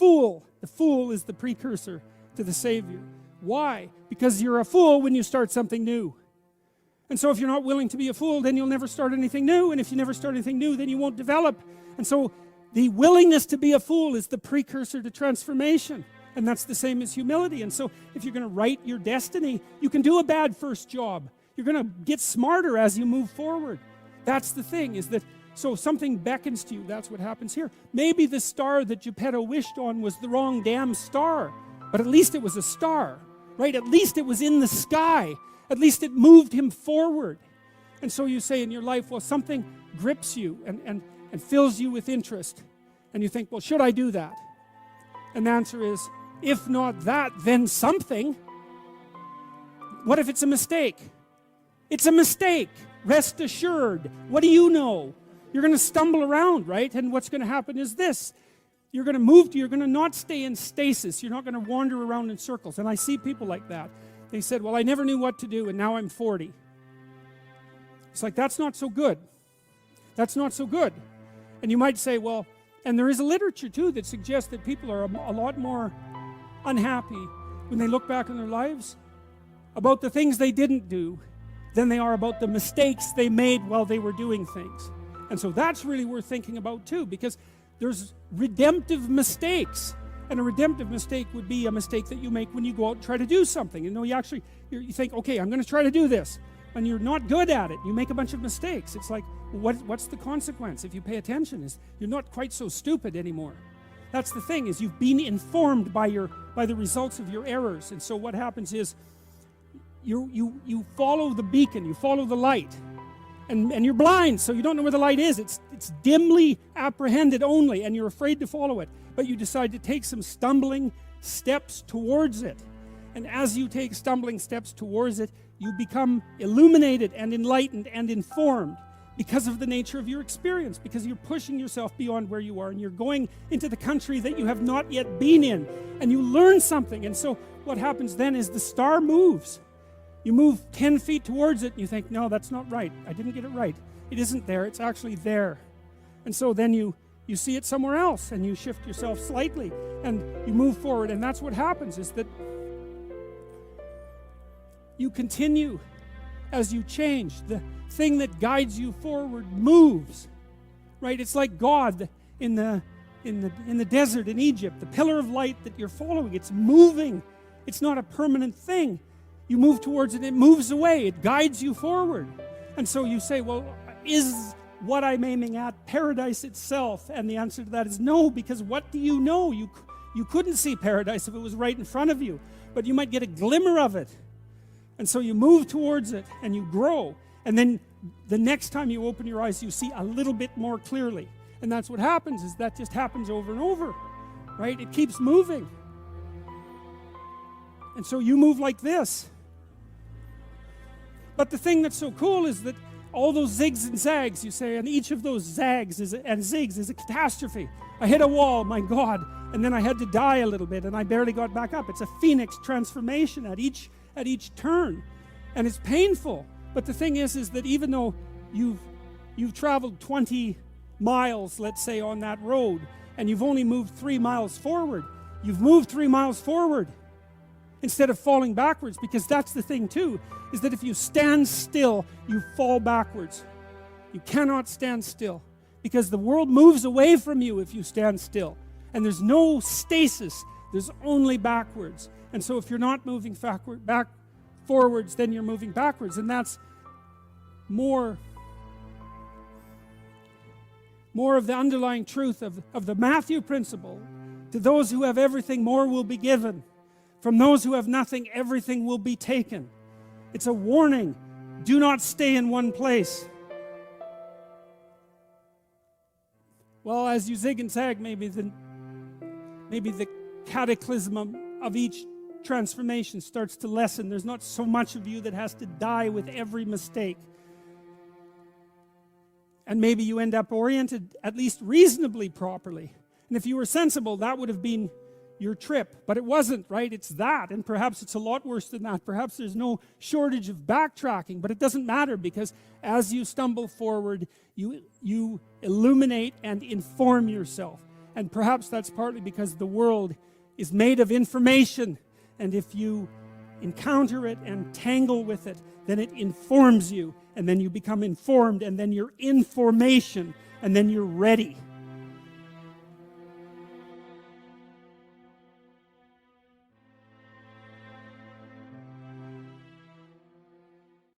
fool. The fool is the precursor to the Savior. Why? Because you're a fool when you start something new. And so if you're not willing to be a fool, then you'll never start anything new. And if you never start anything new, then you won't develop. And so the willingness to be a fool is the precursor to transformation. And that's the same as humility. And so if you're going to write your destiny, you can do a bad first job. You're going to get smarter as you move forward. That's the thing, is that, so something beckons to you. That's what happens here. Maybe the star that Geppetto wished on was the wrong damn star. But at least it was a star, right? At least it was in the sky. At least it moved him forward. And so you say in your life, well, something grips you and fills you with interest. And you think, well, should I do that? And the answer is, if not that, then something. What if it's a mistake? It's a mistake. Rest assured. What do you know? You're going to stumble around, right? And what's going to happen is this. You're going to not stay in stasis. You're not going to wander around in circles. And I see people like that. They said, well, I never knew what to do, and now I'm 40. It's like, that's not so good. That's not so good. And you might say, well, and there is a literature too that suggests that people are a lot more unhappy when they look back on their lives about the things they didn't do than they are about the mistakes they made while they were doing things. And so that's really worth thinking about too, because there's redemptive mistakes. And a redemptive mistake would be a mistake that you make when you go out and try to do something. You know, you think, okay, I'm going to try to do this. And you're not good at it. You make a bunch of mistakes. It's like, what's the consequence? If you pay attention, is you're not quite so stupid anymore. That's the thing, is you've been informed by the results of your errors. And so what happens is you follow the beacon, you follow the light. And you're blind, so you don't know where the light is. It's dimly apprehended only, and you're afraid to follow it. But you decide to take some stumbling steps towards it. And as you take stumbling steps towards it, you become illuminated and enlightened and informed because of the nature of your experience, because you're pushing yourself beyond where you are, and you're going into the country that you have not yet been in, and you learn something. And so what happens then is the star moves. You move 10 feet towards it, and you think, no, that's not right. I didn't get it right. It isn't there. It's actually there. And so then you see it somewhere else, and you shift yourself slightly, and you move forward. And that's what happens, is that you continue as you change. The thing that guides you forward moves, right? It's like God in the desert in Egypt, the pillar of light that you're following. It's moving. It's not a permanent thing. You move towards it, it moves away, it guides you forward. And so you say, well, is what I'm aiming at paradise itself? And the answer to that is no, because what do you know? You couldn't see paradise if it was right in front of you, but you might get a glimmer of it. And so you move towards it and you grow. And then the next time you open your eyes, you see a little bit more clearly. And that's what happens, is that just happens over and over, right? It keeps moving. And so you move like this. But the thing that's so cool is that all those zigs and zags, you say, and each of those zags and zigs is a catastrophe. I hit a wall, my God, and then I had to die a little bit, and I barely got back up. It's a phoenix transformation at each turn, and it's painful. But the thing is that even though you've traveled 20 miles, let's say, on that road, and you've only moved 3 miles forward, you've moved 3 miles forward instead of falling backwards, because that's the thing too, is that if you stand still, you fall backwards. You cannot stand still, because the world moves away from you if you stand still. And there's no stasis, there's only backwards. And so if you're not moving forwards, then you're moving backwards. And that's more of the underlying truth of the Matthew principle. To those who have everything, more will be given. From those who have nothing, everything will be taken. It's a warning. Do not stay in one place. Well, as you zig and zag, maybe the cataclysm of each transformation starts to lessen. There's not so much of you that has to die with every mistake. And maybe you end up oriented at least reasonably properly. And if you were sensible, that would have been your trip. But it wasn't, right? It's that. And perhaps it's a lot worse than that. Perhaps there's no shortage of backtracking. But it doesn't matter, because as you stumble forward, you illuminate and inform yourself. And perhaps that's partly because the world is made of information, and if you encounter it and tangle with it, then it informs you, and then you become informed, and then you're information, and then you're ready.